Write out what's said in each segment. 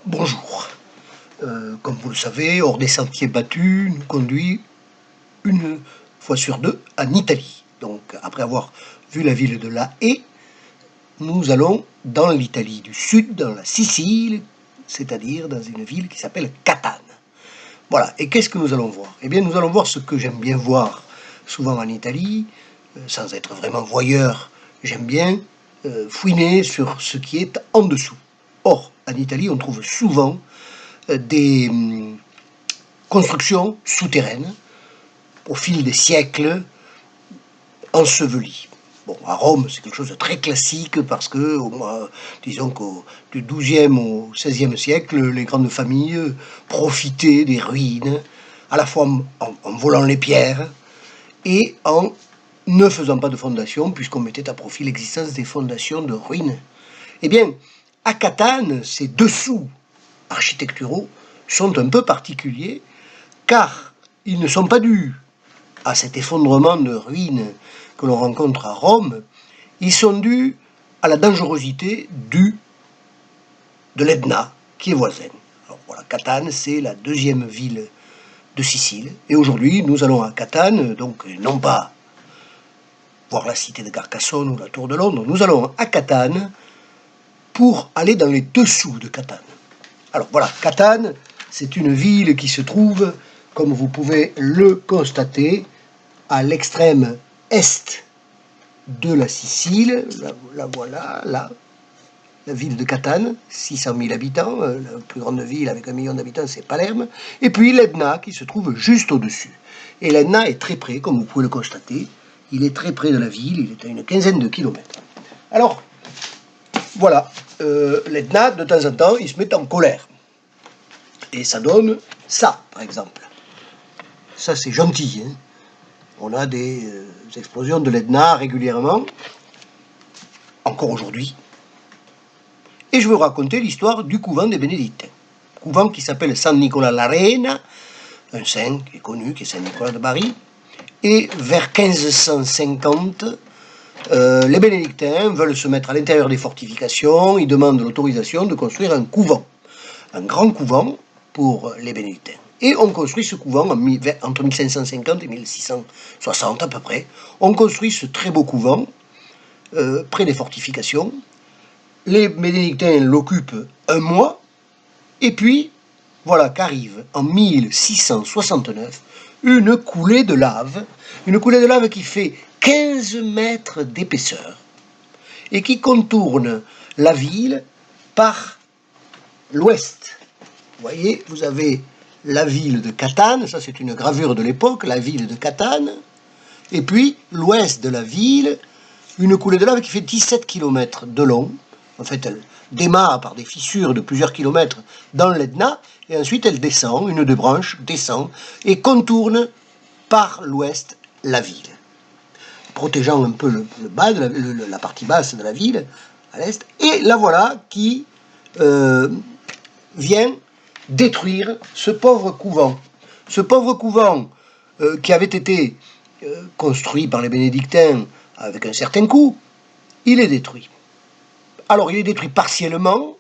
Bonjour. Comme vous le savez, Hors des sentiers battus nous conduit une fois sur deux en Italie. Donc, après avoir vu la ville de La Haye, nous allons dans l'Italie du Sud, dans la Sicile, c'est-à-dire dans une ville qui s'appelle Catane. Voilà. Et qu'est-ce que nous allons voir? Eh bien, nous allons voir ce que j'aime bien voir souvent en Italie, sans être vraiment voyeur. J'aime bien fouiner sur ce qui est en dessous. Or, en Italie, on trouve souvent des constructions souterraines au fil des siècles ensevelies. Bon, à Rome, c'est quelque chose de très classique parce que, disons du XIIe au XVIe siècle, les grandes familles profitaient des ruines, à la fois en volant les pierres et en ne faisant pas de fondation, puisqu'on mettait à profit l'existence des fondations de ruines. Eh bien, à Catane, ces dessous architecturaux sont un peu particuliers, car ils ne sont pas dus à cet effondrement de ruines que l'on rencontre à Rome, ils sont dus à la dangerosité de l'Etna, qui est voisine. Alors voilà, Catane, c'est la deuxième ville de Sicile, et aujourd'hui, nous allons à Catane, donc non pas voir la cité de Carcassonne ou la tour de Londres, nous allons à Catane pour aller dans les dessous de Catane. Alors voilà, Catane, c'est une ville qui se trouve, comme vous pouvez le constater, à l'extrême est de la Sicile. La voilà, là, la ville de Catane, 600 000 habitants, la plus grande ville avec 1 million d'habitants, c'est Palerme. Et puis l'Etna qui se trouve juste au-dessus. Et l'Etna est très près, comme vous pouvez le constater. Il est très près de la ville, il est à une quinzaine de kilomètres. Alors, voilà, l'Etna, de temps en temps, il se met en colère. Et ça donne ça, par exemple. Ça, c'est gentil. Hein. On a des explosions de l'Etna régulièrement, encore aujourd'hui. Et je vais vous raconter l'histoire du couvent des Bénédictins. Couvent qui s'appelle San Nicola l'Arena, un saint qui est connu, qui est Saint Nicolas de Bari. Et vers 1550, les Bénédictins veulent se mettre à l'intérieur des fortifications. Ils demandent l'autorisation de construire un couvent, un grand couvent pour les Bénédictins. Et on construit ce couvent entre 1550 et 1660 à peu près. On construit ce très beau couvent près des fortifications. Les Bénédictins l'occupent un mois. Et puis, voilà qu'arrive en 1669 une coulée de lave qui fait 15 mètres d'épaisseur et qui contourne la ville par l'ouest. Vous voyez, vous avez la ville de Catane, ça c'est une gravure de l'époque, la ville de Catane, et puis l'ouest de la ville, une coulée de lave qui fait 17 km de long. En fait, elle démarre par des fissures de plusieurs kilomètres dans l'Etna, et ensuite elle descend, une des branches descend, et contourne par l'ouest la ville, protégeant un peu le bas, la partie basse de la ville, à l'est, et la voilà qui vient détruire ce pauvre couvent. Ce pauvre couvent qui avait été construit par les Bénédictins avec un certain coût, il est détruit. Alors il est détruit partiellement,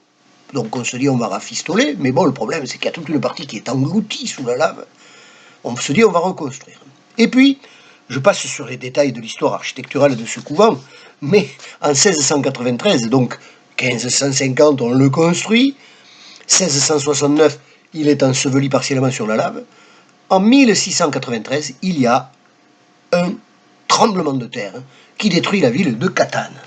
donc on se dit on va rafistoler, mais bon le problème c'est qu'il y a toute une partie qui est engloutie sous la lave, on se dit on va reconstruire. Et puis, je passe sur les détails de l'histoire architecturale de ce couvent, mais en 1693, donc 1550 on le construit, 1669 il est enseveli partiellement sur la lave, en 1693 il y a un tremblement de terre qui détruit la ville de Catane.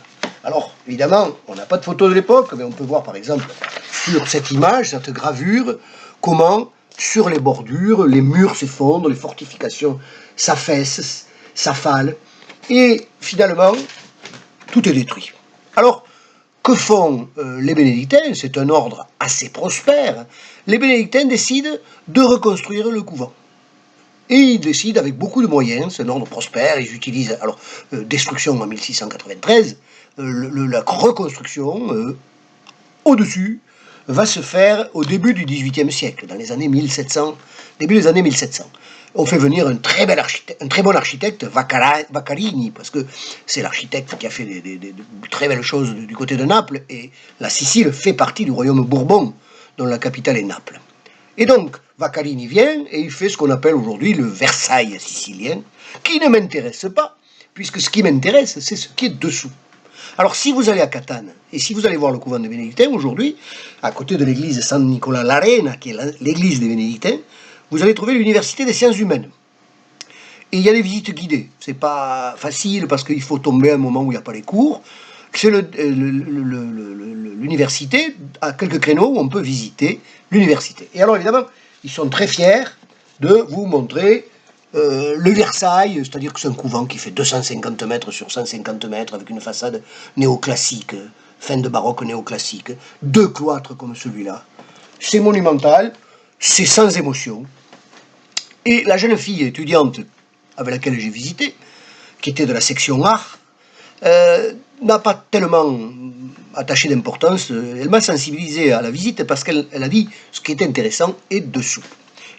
Alors, évidemment, on n'a pas de photo de l'époque, mais on peut voir par exemple sur cette image, cette gravure, comment sur les bordures, les murs s'effondrent, les fortifications s'affaissent, s'affalent, et finalement, tout est détruit. Alors, que font les Bénédictins? C'est un ordre assez prospère. Les Bénédictins décident de reconstruire le couvent. Et ils décident avec beaucoup de moyens, c'est un ordre prospère, ils utilisent, alors, destruction en 1693, la reconstruction au-dessus va se faire au début du XVIIIe siècle, dans les années 1700, début des années 1700. On fait venir un très bon architecte, Vaccarini, parce que c'est l'architecte qui a fait de très belles choses du côté de Naples, et la Sicile fait partie du royaume Bourbon dont la capitale est Naples. Et donc, Vaccarini vient et il fait ce qu'on appelle aujourd'hui le Versailles sicilien, qui ne m'intéresse pas, puisque ce qui m'intéresse, c'est ce qui est dessous. Alors, si vous allez à Catane, et si vous allez voir le couvent des Bénédictins, aujourd'hui, à côté de l'église San Nicola l'Arena, qui est l'église des Bénédictins, vous allez trouver l'université des sciences humaines. Et il y a des visites guidées. C'est pas facile parce qu'il faut tomber à un moment où il n'y a pas les cours. C'est l'université, à quelques créneaux où on peut visiter l'université. Et alors évidemment, ils sont très fiers de vous montrer le Versailles, c'est-à-dire que c'est un couvent qui fait 250 mètres sur 150 mètres avec une façade néoclassique, fin de baroque néoclassique, 2 cloîtres comme celui-là. C'est monumental, c'est sans émotion. Et la jeune fille étudiante avec laquelle j'ai visité, qui était de la section art, n'a pas tellement attaché d'importance. Elle m'a sensibilisé à la visite parce qu'elle a dit ce qui est intéressant est dessous.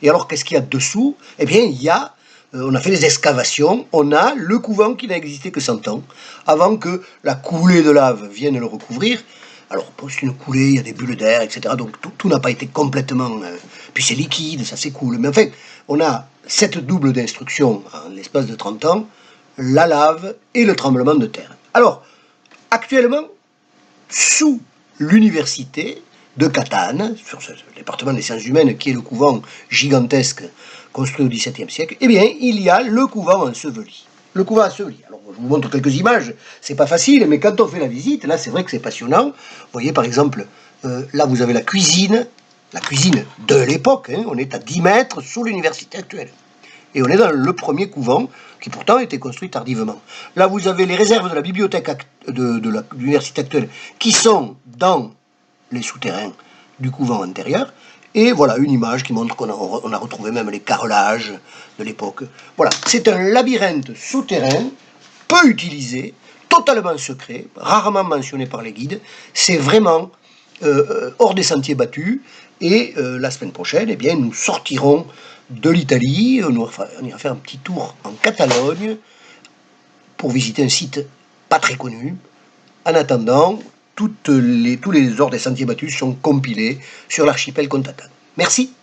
Et alors, qu'est-ce qu'il y a dessous? Eh bien, il y a, on a fait des excavations, on a le couvent qui n'a existé que 100 ans, avant que la coulée de lave vienne le recouvrir. Alors, c'est une coulée, il y a des bulles d'air, etc. Donc, tout n'a pas été complètement... puis c'est liquide, ça s'écoule. Mais enfin, on a cette double destruction en l'espace de 30 ans, la lave et le tremblement de terre. Alors, actuellement, sous l'université de Catane, sur ce département des sciences humaines qui est le couvent gigantesque construit au XVIIe siècle, eh bien, il y a le couvent enseveli. Le couvent enseveli. Alors, je vous montre quelques images, c'est pas facile, mais quand on fait la visite, là, c'est vrai que c'est passionnant. Vous voyez, par exemple, là, vous avez la cuisine de l'époque, hein, on est à 10 mètres sous l'université actuelle. Et on est dans le premier couvent, qui pourtant a été construit tardivement. Là, vous avez les réserves de la bibliothèque de l'université actuelle, qui sont dans les souterrains du couvent antérieur. Et voilà une image qui montre qu'on a retrouvé même les carrelages de l'époque. Voilà, c'est un labyrinthe souterrain, peu utilisé, totalement secret, rarement mentionné par les guides. C'est vraiment hors des sentiers battus. Et la semaine prochaine, eh bien, nous sortirons de l'Italie, on ira faire un petit tour en Catalogne pour visiter un site pas très connu. En attendant, tous les hors des sentiers battus sont compilés sur l'archipel Contatane. Merci.